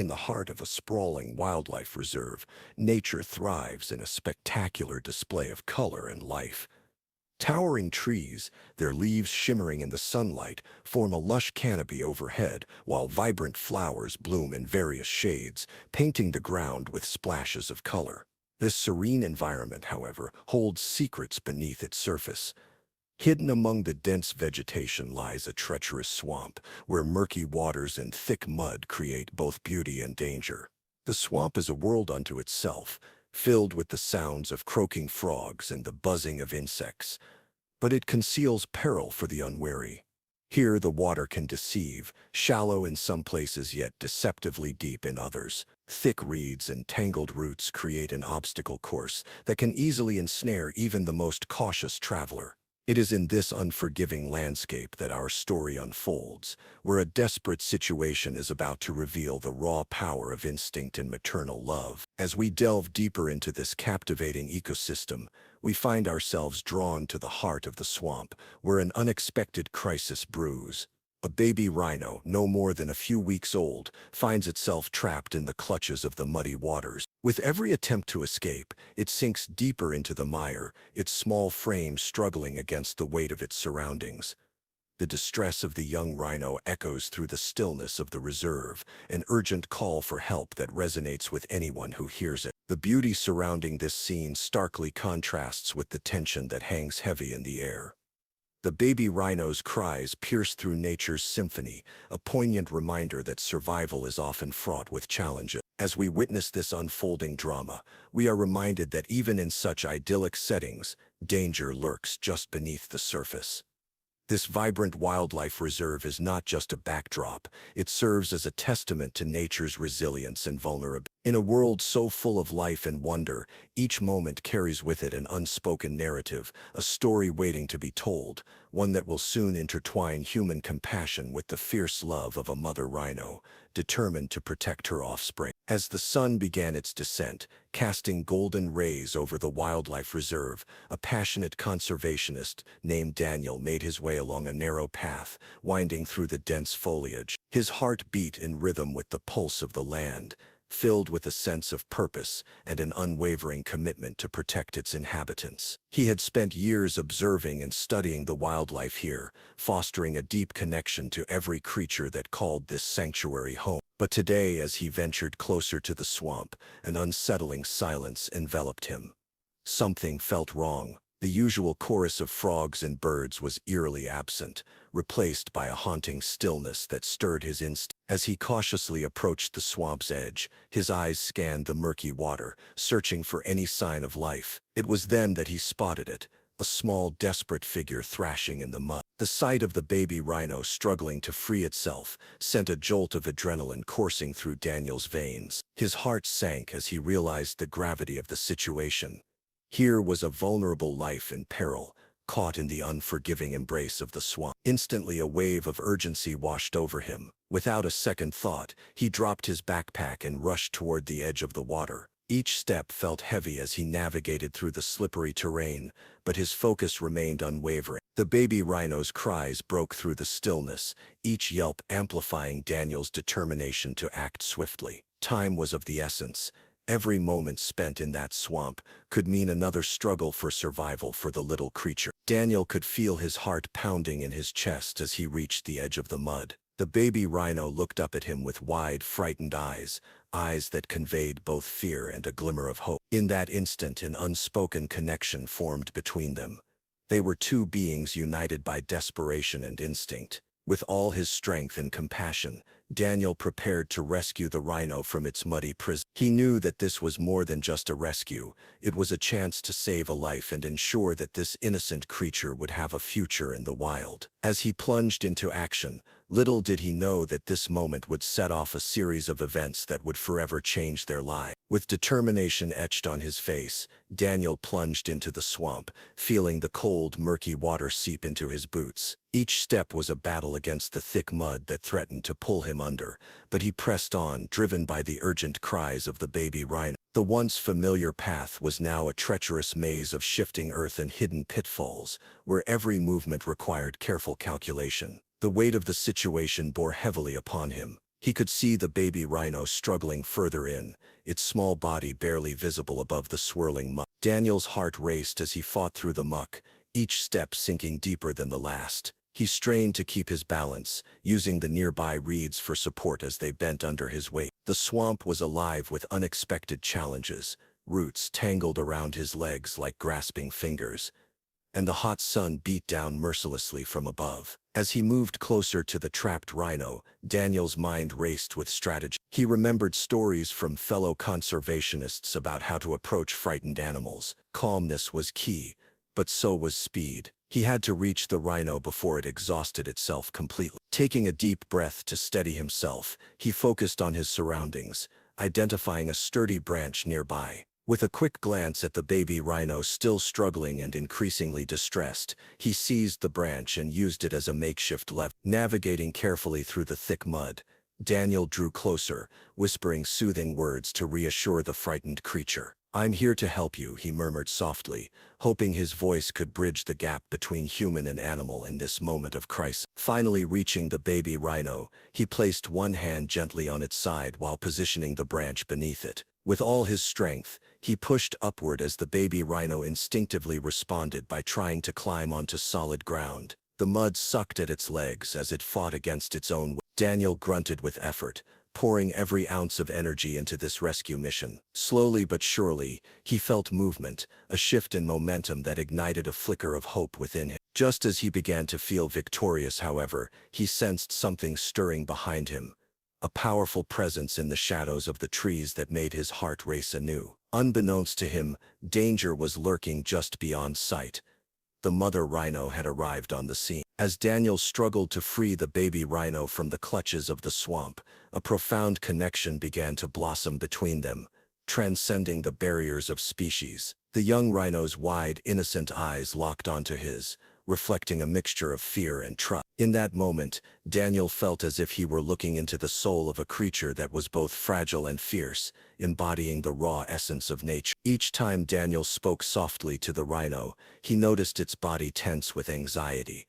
In the heart of a sprawling wildlife reserve, nature thrives in a spectacular display of color and life. Towering trees, their leaves shimmering in the sunlight, form a lush canopy overhead, while vibrant flowers bloom in various shades, painting the ground with splashes of color. This serene environment, however, holds secrets beneath its surface. Hidden among the dense vegetation lies a treacherous swamp, where murky waters and thick mud create both beauty and danger. The swamp is a world unto itself, filled with the sounds of croaking frogs and the buzzing of insects. But it conceals peril for the unwary. Here the water can deceive, shallow in some places yet deceptively deep in others. Thick reeds and tangled roots create an obstacle course that can easily ensnare even the most cautious traveler. It is in this unforgiving landscape that our story unfolds, where a desperate situation is about to reveal the raw power of instinct and maternal love. As we delve deeper into this captivating ecosystem, we find ourselves drawn to the heart of the swamp, where an unexpected crisis brews. A baby rhino, no more than a few weeks old, finds itself trapped in the clutches of the muddy waters. With every attempt to escape, it sinks deeper into the mire, its small frame struggling against the weight of its surroundings. The distress of the young rhino echoes through the stillness of the reserve, an urgent call for help that resonates with anyone who hears it. The beauty surrounding this scene starkly contrasts with the tension that hangs heavy in the air. The baby rhino's cries pierce through nature's symphony, a poignant reminder that survival is often fraught with challenges. As we witness this unfolding drama, we are reminded that even in such idyllic settings, danger lurks just beneath the surface. This vibrant wildlife reserve is not just a backdrop, it serves as a testament to nature's resilience and vulnerability. In a world so full of life and wonder, each moment carries with it an unspoken narrative, a story waiting to be told, one that will soon intertwine human compassion with the fierce love of a mother rhino, determined to protect her offspring. As the sun began its descent, casting golden rays over the wildlife reserve, a passionate conservationist named Daniel made his way along a narrow path, winding through the dense foliage. His heart beat in rhythm with the pulse of the land, filled with a sense of purpose and an unwavering commitment to protect its inhabitants. He had spent years observing and studying the wildlife here, fostering a deep connection to every creature that called this sanctuary home. But today, as he ventured closer to the swamp, an unsettling silence enveloped him. Something felt wrong. The usual chorus of frogs and birds was eerily absent, replaced by a haunting stillness that stirred his instinct. As he cautiously approached the swamp's edge, his eyes scanned the murky water, searching for any sign of life. It was then that he spotted it, a small, desperate figure thrashing in the mud. The sight of the baby rhino struggling to free itself sent a jolt of adrenaline coursing through Daniel's veins. His heart sank as he realized the gravity of the situation. Here was a vulnerable life in peril, caught in the unforgiving embrace of the swamp. Instantly, a wave of urgency washed over him. Without a second thought, he dropped his backpack and rushed toward the edge of the water. Each step felt heavy as he navigated through the slippery terrain, but his focus remained unwavering. The baby rhino's cries broke through the stillness, each yelp amplifying Daniel's determination to act swiftly. Time was of the essence. Every moment spent in that swamp could mean another struggle for survival for the little creature. Daniel could feel his heart pounding in his chest as he reached the edge of the mud. The baby rhino looked up at him with wide, frightened eyes, eyes that conveyed both fear and a glimmer of hope. In that instant, an unspoken connection formed between them. They were two beings united by desperation and instinct. With all his strength and compassion, Daniel prepared to rescue the rhino from its muddy prison. He knew that this was more than just a rescue. It was a chance to save a life and ensure that this innocent creature would have a future in the wild. As he plunged into action, little did he know that this moment would set off a series of events that would forever change their lives. With determination etched on his face, Daniel plunged into the swamp, feeling the cold, murky water seep into his boots. Each step was a battle against the thick mud that threatened to pull him under, but he pressed on, driven by the urgent cries of the baby rhino. The once familiar path was now a treacherous maze of shifting earth and hidden pitfalls, where every movement required careful calculation. The weight of the situation bore heavily upon him. He could see the baby rhino struggling further in, its small body barely visible above the swirling muck. Daniel's heart raced as he fought through the muck, each step sinking deeper than the last. He strained to keep his balance, using the nearby reeds for support as they bent under his weight. The swamp was alive with unexpected challenges, roots tangled around his legs like grasping fingers, and the hot sun beat down mercilessly from above. As he moved closer to the trapped rhino, Daniel's mind raced with strategy. He remembered stories from fellow conservationists about how to approach frightened animals. Calmness was key, but so was speed. He had to reach the rhino before it exhausted itself completely. Taking a deep breath to steady himself, he focused on his surroundings, identifying a sturdy branch nearby. With a quick glance at the baby rhino still struggling and increasingly distressed, he seized the branch and used it as a makeshift lever. Navigating carefully through the thick mud, Daniel drew closer, whispering soothing words to reassure the frightened creature. "I'm here to help you," he murmured softly, hoping his voice could bridge the gap between human and animal in this moment of crisis. Finally reaching the baby rhino, he placed one hand gently on its side while positioning the branch beneath it. With all his strength, he pushed upward as the baby rhino instinctively responded by trying to climb onto solid ground. The mud sucked at its legs as it fought against its own weight. Daniel grunted with effort, pouring every ounce of energy into this rescue mission. Slowly but surely, he felt movement, a shift in momentum that ignited a flicker of hope within him. Just as he began to feel victorious, however, he sensed something stirring behind him, a powerful presence in the shadows of the trees that made his heart race anew. Unbeknownst to him, danger was lurking just beyond sight. The mother rhino had arrived on the scene. As Daniel struggled to free the baby rhino from the clutches of the swamp, a profound connection began to blossom between them, transcending the barriers of species. The young rhino's wide, innocent eyes locked onto his, reflecting a mixture of fear and trust. In that moment, Daniel felt as if he were looking into the soul of a creature that was both fragile and fierce, embodying the raw essence of nature. Each time Daniel spoke softly to the rhino, he noticed its body tense with anxiety.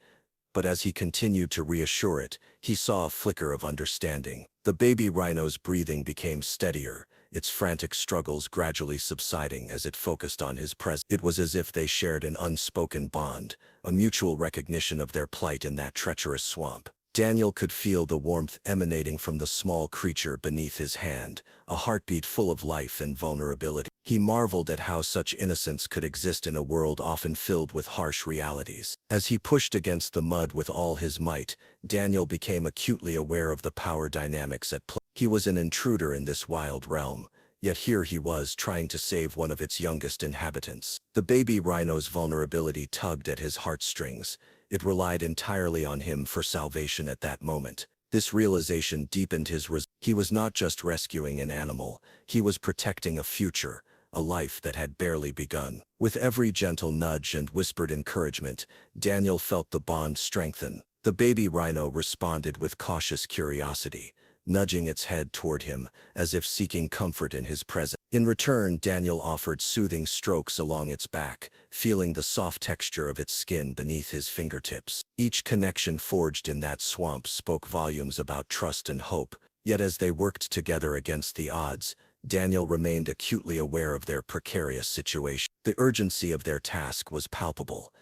But as he continued to reassure it, he saw a flicker of understanding. The baby rhino's breathing became steadier, its frantic struggles gradually subsiding as it focused on his presence. It was as if they shared an unspoken bond, a mutual recognition of their plight in that treacherous swamp. Daniel could feel the warmth emanating from the small creature beneath his hand, a heartbeat full of life and vulnerability. He marveled at how such innocence could exist in a world often filled with harsh realities. As he pushed against the mud with all his might, Daniel became acutely aware of the power dynamics at play. He was an intruder in this wild realm, yet here he was trying to save one of its youngest inhabitants. The baby rhino's vulnerability tugged at his heartstrings. It relied entirely on him for salvation at that moment. This realization deepened his resolve. He was not just rescuing an animal, he was protecting a future, a life that had barely begun. With every gentle nudge and whispered encouragement, Daniel felt the bond strengthen. The baby rhino responded with cautious curiosity, nudging its head toward him, as if seeking comfort in his presence. In return, Daniel offered soothing strokes along its back, feeling the soft texture of its skin beneath his fingertips. Each connection forged in that swamp spoke volumes about trust and hope, yet as they worked together against the odds, Daniel remained acutely aware of their precarious situation. The urgency of their task was palpable.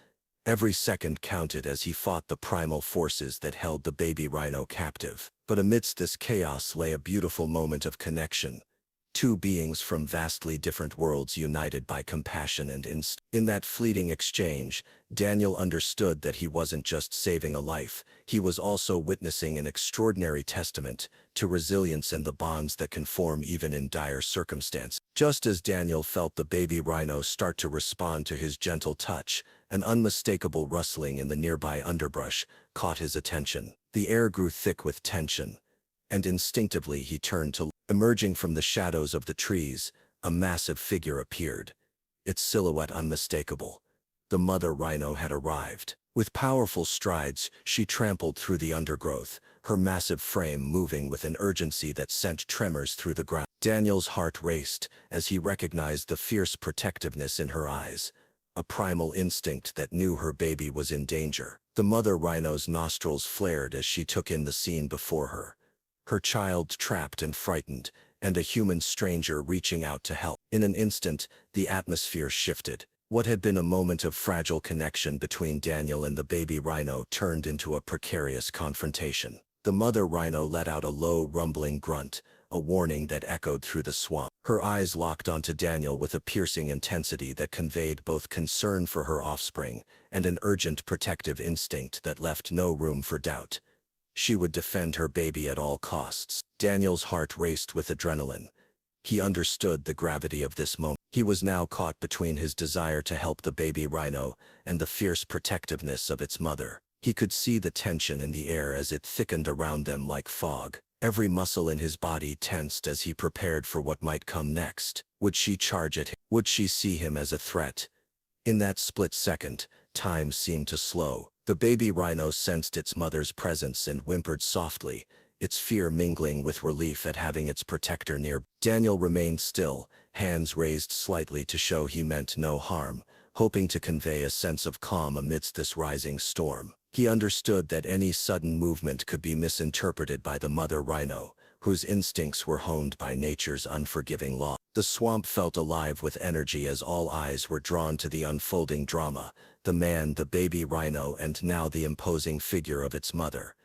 Every second counted as he fought the primal forces that held the baby rhino captive. But amidst this chaos lay a beautiful moment of connection. Two beings from vastly different worlds united by compassion and instinct. In that fleeting exchange, Daniel understood that he wasn't just saving a life, he was also witnessing an extraordinary testament to resilience and the bonds that can form even in dire circumstances. Just as Daniel felt the baby rhino start to respond to his gentle touch, an unmistakable rustling in the nearby underbrush caught his attention. The air grew thick with tension, and instinctively he turned to look. Emerging from the shadows of the trees, a massive figure appeared, its silhouette unmistakable. The mother rhino had arrived. With powerful strides, she trampled through the undergrowth, her massive frame moving with an urgency that sent tremors through the ground. Daniel's heart raced as he recognized the fierce protectiveness in her eyes, a primal instinct that knew her baby was in danger. The mother rhino's nostrils flared as she took in the scene before her, her child trapped and frightened, and a human stranger reaching out to help. In an instant, the atmosphere shifted. What had been a moment of fragile connection between Daniel and the baby rhino turned into a precarious confrontation. The mother rhino let out a low, rumbling grunt, a warning that echoed through the swamp. Her eyes locked onto Daniel with a piercing intensity that conveyed both concern for her offspring and an urgent protective instinct that left no room for doubt. She would defend her baby at all costs. Daniel's heart raced with adrenaline. He understood the gravity of this moment. He was now caught between his desire to help the baby rhino and the fierce protectiveness of its mother. He could see the tension in the air as it thickened around them like fog. Every muscle in his body tensed as he prepared for what might come next. Would she charge at him? Would she see him as a threat? In that split second, time seemed to slow. The baby rhino sensed its mother's presence and whimpered softly, its fear mingling with relief at having its protector near. Daniel remained still, hands raised slightly to show he meant no harm, hoping to convey a sense of calm amidst this rising storm. He understood that any sudden movement could be misinterpreted by the mother rhino, whose instincts were honed by nature's unforgiving law. The swamp felt alive with energy as all eyes were drawn to the unfolding drama, the man, the baby rhino, and now the imposing figure of its mother,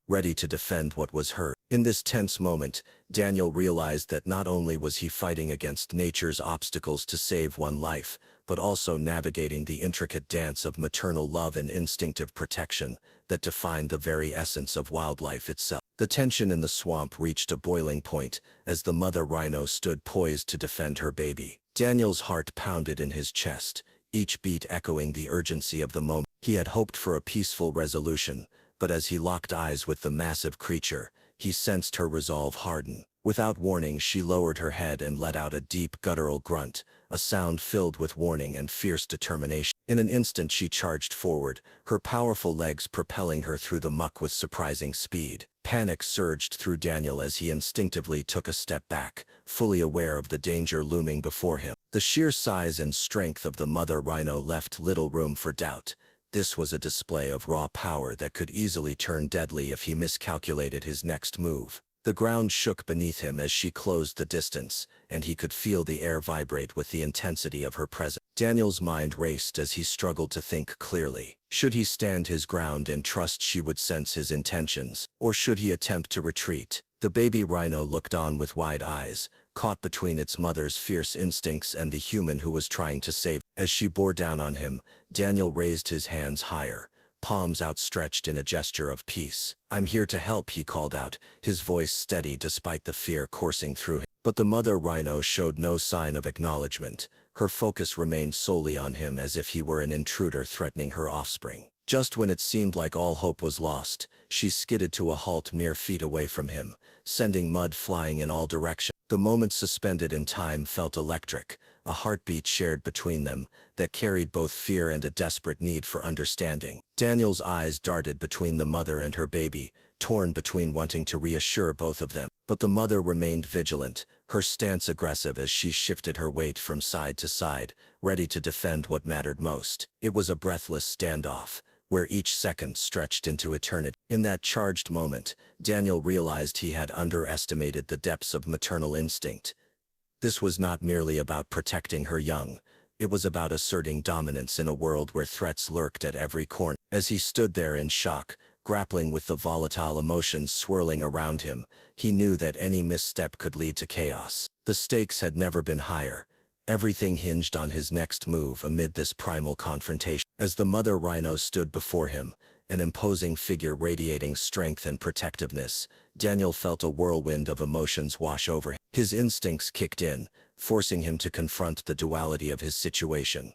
ready to defend what was hers. In this tense moment, Daniel realized that not only was he fighting against nature's obstacles to save one life, but also navigating the intricate dance of maternal love and instinctive protection that defined the very essence of wildlife itself. The tension in the swamp reached a boiling point as the mother rhino stood poised to defend her baby. Daniel's heart pounded in his chest, each beat echoing the urgency of the moment. He had hoped for a peaceful resolution, but as he locked eyes with the massive creature, he sensed her resolve harden. Without warning, she lowered her head and let out a deep guttural grunt, a sound filled with warning and fierce determination. In an instant she charged forward, her powerful legs propelling her through the muck with surprising speed. Panic surged through Daniel as he instinctively took a step back, fully aware of the danger looming before him. The sheer size and strength of the mother rhino left little room for doubt. This was a display of raw power that could easily turn deadly if he miscalculated his next move. The ground shook beneath him as she closed the distance, and he could feel the air vibrate with the intensity of her presence. Daniel's mind raced as he struggled to think clearly. Should he stand his ground and trust she would sense his intentions, or should he attempt to retreat? The baby rhino looked on with wide eyes, caught between its mother's fierce instincts and the human who was trying to save. As she bore down on him, Daniel raised his hands higher, palms outstretched in a gesture of peace. "I'm here to help," he called out, his voice steady despite the fear coursing through him. But the mother rhino showed no sign of acknowledgement. Her focus remained solely on him as if he were an intruder threatening her offspring. Just when it seemed like all hope was lost, she skidded to a halt mere feet away from him, sending mud flying in all directions. The moment suspended in time felt electric, a heartbeat shared between them that carried both fear and a desperate need for understanding. Daniel's eyes darted between the mother and her baby, torn between wanting to reassure both of them. But the mother remained vigilant, her stance aggressive as she shifted her weight from side to side, ready to defend what mattered most. It was a breathless standoff, where each second stretched into eternity. In that charged moment, Daniel realized he had underestimated the depths of maternal instinct. This was not merely about protecting her young. It was about asserting dominance in a world where threats lurked at every corner. As he stood there in shock, grappling with the volatile emotions swirling around him, he knew that any misstep could lead to chaos. The stakes had never been higher. Everything hinged on his next move amid this primal confrontation. As the mother rhino stood before him, an imposing figure radiating strength and protectiveness, Daniel felt a whirlwind of emotions wash over him. His instincts kicked in, forcing him to confront the duality of his situation.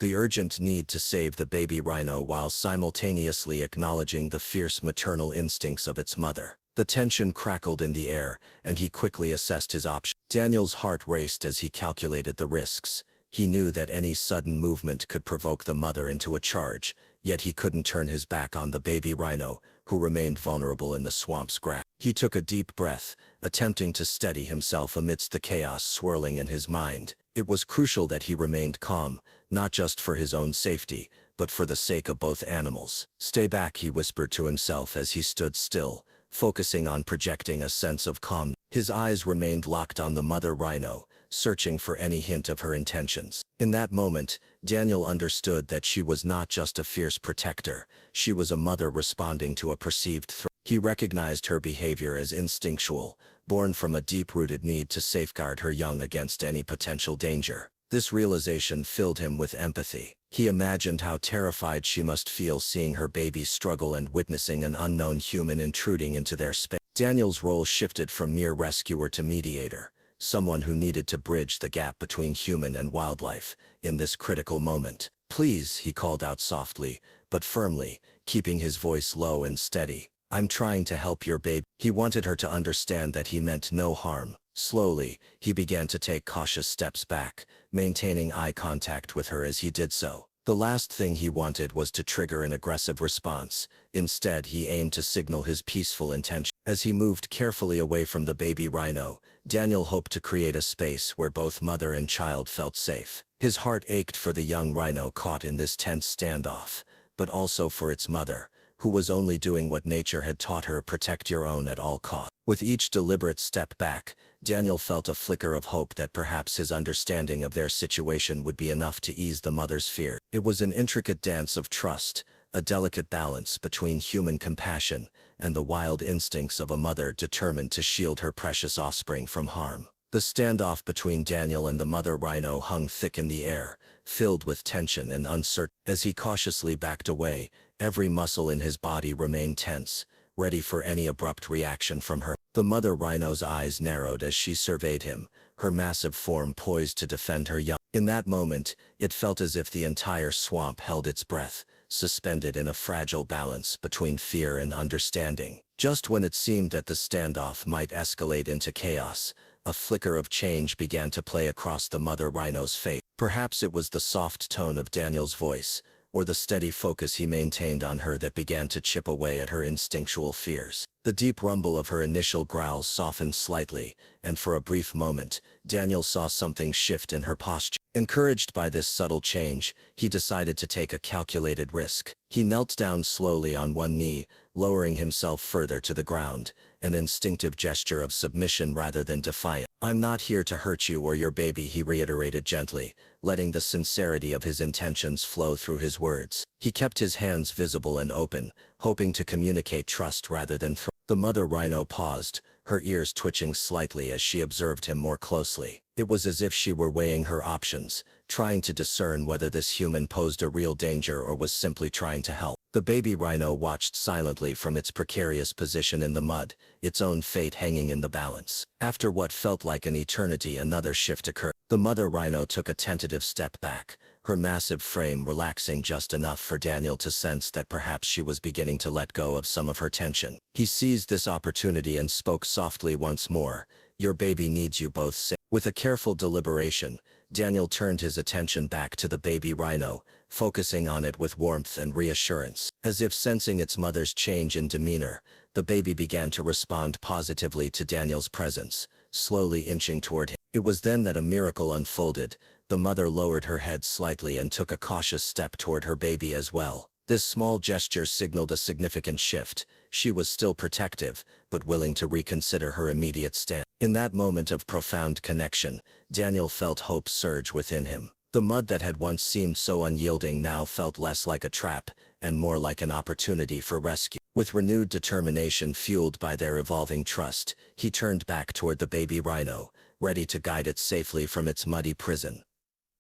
The urgent need to save the baby rhino while simultaneously acknowledging the fierce maternal instincts of its mother. The tension crackled in the air, and he quickly assessed his options. Daniel's heart raced as he calculated the risks. He knew that any sudden movement could provoke the mother into a charge, yet he couldn't turn his back on the baby rhino, who remained vulnerable in the swamp's grasp. He took a deep breath, attempting to steady himself amidst the chaos swirling in his mind. It was crucial that he remained calm, not just for his own safety, but for the sake of both animals. "Stay back," he whispered to himself as he stood still, focusing on projecting a sense of calm. His eyes remained locked on the mother rhino, searching for any hint of her intentions. In that moment, Daniel understood that she was not just a fierce protector, she was a mother responding to a perceived threat. He recognized her behavior as instinctual, born from a deep-rooted need to safeguard her young against any potential danger. This realization filled him with empathy. He imagined how terrified she must feel seeing her baby struggle and witnessing an unknown human intruding into their space. Daniel's role shifted from mere rescuer to mediator, someone who needed to bridge the gap between human and wildlife in this critical moment. "Please," he called out softly, but firmly, keeping his voice low and steady. "I'm trying to help your baby." He wanted her to understand that he meant no harm. Slowly, he began to take cautious steps back, maintaining eye contact with her as he did so. The last thing he wanted was to trigger an aggressive response. Instead, he aimed to signal his peaceful intention. As he moved carefully away from the baby rhino, Daniel hoped to create a space where both mother and child felt safe. His heart ached for the young rhino caught in this tense standoff, but also for its mother, who was only doing what nature had taught her: protect your own at all costs. With each deliberate step back, Daniel felt a flicker of hope that perhaps his understanding of their situation would be enough to ease the mother's fear. It was an intricate dance of trust, a delicate balance between human compassion and the wild instincts of a mother determined to shield her precious offspring from harm. The standoff between Daniel and the mother rhino hung thick in the air, filled with tension and uncertainty. As he cautiously backed away, every muscle in his body remained tense, ready for any abrupt reaction from her. The mother rhino's eyes narrowed as she surveyed him, her massive form poised to defend her young. In that moment, it felt as if the entire swamp held its breath, suspended in a fragile balance between fear and understanding. Just when it seemed that the standoff might escalate into chaos, a flicker of change began to play across the mother rhino's face. Perhaps it was the soft tone of Daniel's voice, or the steady focus he maintained on her, that began to chip away at her instinctual fears. The deep rumble of her initial growls softened slightly, and for a brief moment, Daniel saw something shift in her posture. Encouraged by this subtle change, he decided to take a calculated risk. He knelt down slowly on one knee, lowering himself further to the ground, an instinctive gesture of submission rather than defiance. "I'm not here to hurt you or your baby," he reiterated gently, letting the sincerity of his intentions flow through his words. He kept his hands visible and open, hoping to communicate trust rather than threat. The mother rhino paused, her ears twitching slightly as she observed him more closely. It was as if she were weighing her options, trying to discern whether this human posed a real danger or was simply trying to help. The baby rhino watched silently from its precarious position in the mud, its own fate hanging in the balance. After what felt like an eternity, another shift occurred. The mother rhino took a tentative step back, her massive frame relaxing just enough for Daniel to sense that perhaps she was beginning to let go of some of her tension. He seized this opportunity and spoke softly once more, "Your baby needs you both safe." With a careful deliberation, Daniel turned his attention back to the baby rhino, focusing on it with warmth and reassurance. As if sensing its mother's change in demeanor, the baby began to respond positively to Daniel's presence, slowly inching toward him. It was then that a miracle unfolded. The mother lowered her head slightly and took a cautious step toward her baby as well. This small gesture signaled a significant shift. She was still protective, but willing to reconsider her immediate stand. In that moment of profound connection, Daniel felt hope surge within him. The mud that had once seemed so unyielding now felt less like a trap, and more like an opportunity for rescue. With renewed determination fueled by their evolving trust, he turned back toward the baby rhino, ready to guide it safely from its muddy prison.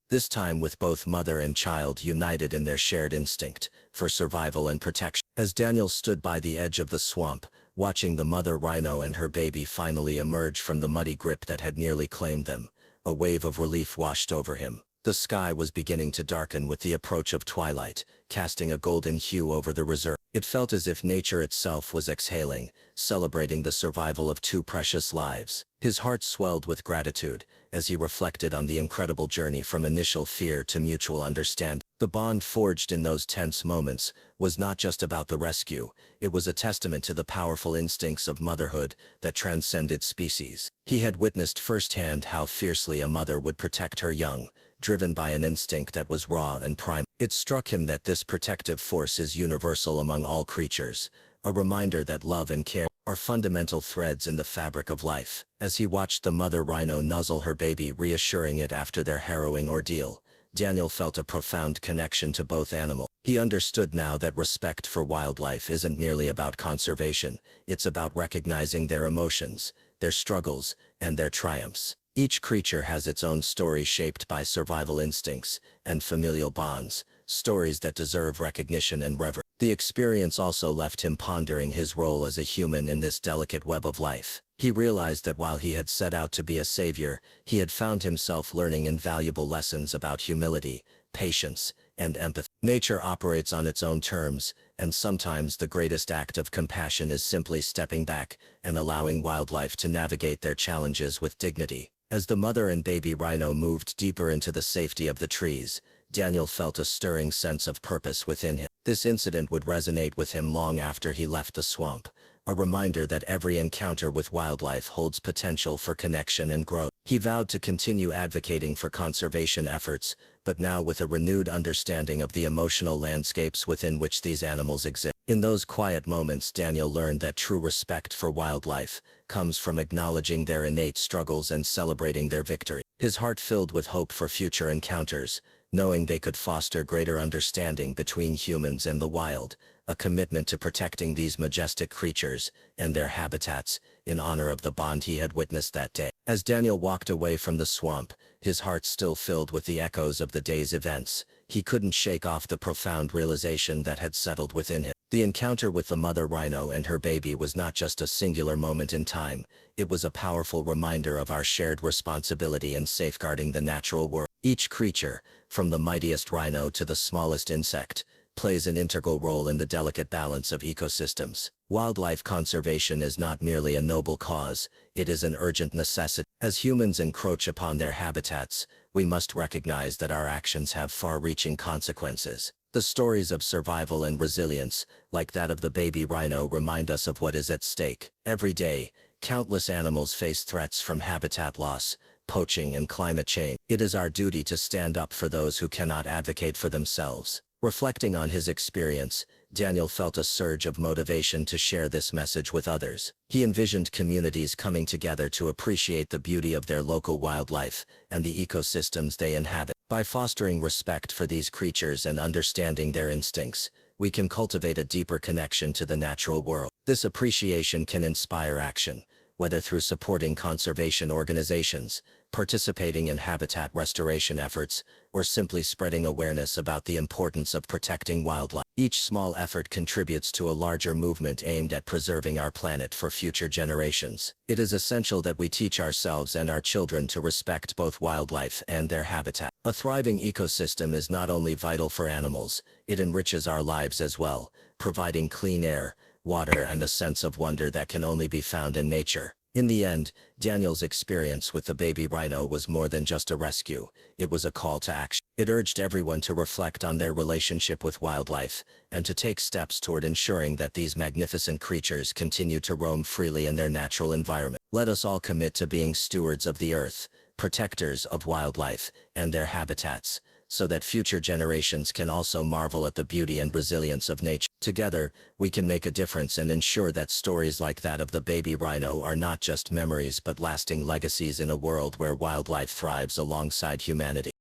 This time with both mother and child united in their shared instinct for survival and protection. As Daniel stood by the edge of the swamp, watching the mother rhino and her baby finally emerge from the muddy grip that had nearly claimed them, a wave of relief washed over him. The sky was beginning to darken with the approach of twilight, casting a golden hue over the reserve. It felt as if nature itself was exhaling, celebrating the survival of two precious lives. His heart swelled with gratitude as he reflected on the incredible journey from initial fear to mutual understanding. The bond forged in those tense moments was not just about the rescue, it was a testament to the powerful instincts of motherhood that transcended species. He had witnessed firsthand how fiercely a mother would protect her young, driven by an instinct that was raw and primal. It struck him that this protective force is universal among all creatures, a reminder that love and care are fundamental threads in the fabric of life. As he watched the mother rhino nuzzle her baby, reassuring it after their harrowing ordeal, Daniel felt a profound connection to both animals. He understood now that respect for wildlife isn't merely about conservation, it's about recognizing their emotions, their struggles, and their triumphs. Each creature has its own story shaped by survival instincts and familial bonds, stories that deserve recognition and reverence. The experience also left him pondering his role as a human in this delicate web of life. He realized that while he had set out to be a savior, he had found himself learning invaluable lessons about humility, patience, and empathy. Nature operates on its own terms, and sometimes the greatest act of compassion is simply stepping back and allowing wildlife to navigate their challenges with dignity. As the mother and baby rhino moved deeper into the safety of the trees, Daniel felt a stirring sense of purpose within him. This incident would resonate with him long after he left the swamp, a reminder that every encounter with wildlife holds potential for connection and growth. He vowed to continue advocating for conservation efforts, but now with a renewed understanding of the emotional landscapes within which these animals exist. In those quiet moments, Daniel learned that true respect for wildlife comes from acknowledging their innate struggles and celebrating their victory. His heart filled with hope for future encounters, knowing they could foster greater understanding between humans and the wild, a commitment to protecting these majestic creatures and their habitats in honor of the bond he had witnessed that day. As Daniel walked away from the swamp, his heart still filled with the echoes of the day's events, he couldn't shake off the profound realization that had settled within him. The encounter with the mother rhino and her baby was not just a singular moment in time, it was a powerful reminder of our shared responsibility in safeguarding the natural world. Each creature, from the mightiest rhino to the smallest insect, plays an integral role in the delicate balance of ecosystems. Wildlife conservation is not merely a noble cause, it is an urgent necessity. As humans encroach upon their habitats, we must recognize that our actions have far-reaching consequences. The stories of survival and resilience, like that of the baby rhino, remind us of what is at stake. Every day, countless animals face threats from habitat loss, poaching, and climate change. It is our duty to stand up for those who cannot advocate for themselves. Reflecting on his experience, Daniel felt a surge of motivation to share this message with others. He envisioned communities coming together to appreciate the beauty of their local wildlife and the ecosystems they inhabit. By fostering respect for these creatures and understanding their instincts, we can cultivate a deeper connection to the natural world. This appreciation can inspire action, whether through supporting conservation organizations, participating in habitat restoration efforts, or simply spreading awareness about the importance of protecting wildlife. Each small effort contributes to a larger movement aimed at preserving our planet for future generations. It is essential that we teach ourselves and our children to respect both wildlife and their habitat. A thriving ecosystem is not only vital for animals, it enriches our lives as well, providing clean air, water, and a sense of wonder that can only be found in nature. In the end, Daniel's experience with the baby rhino was more than just a rescue, it was a call to action. It urged everyone to reflect on their relationship with wildlife, and to take steps toward ensuring that these magnificent creatures continue to roam freely in their natural environment. Let us all commit to being stewards of the earth, protectors of wildlife and their habitats, so that future generations can also marvel at the beauty and resilience of nature. Together, we can make a difference and ensure that stories like that of the baby rhino are not just memories but lasting legacies in a world where wildlife thrives alongside humanity.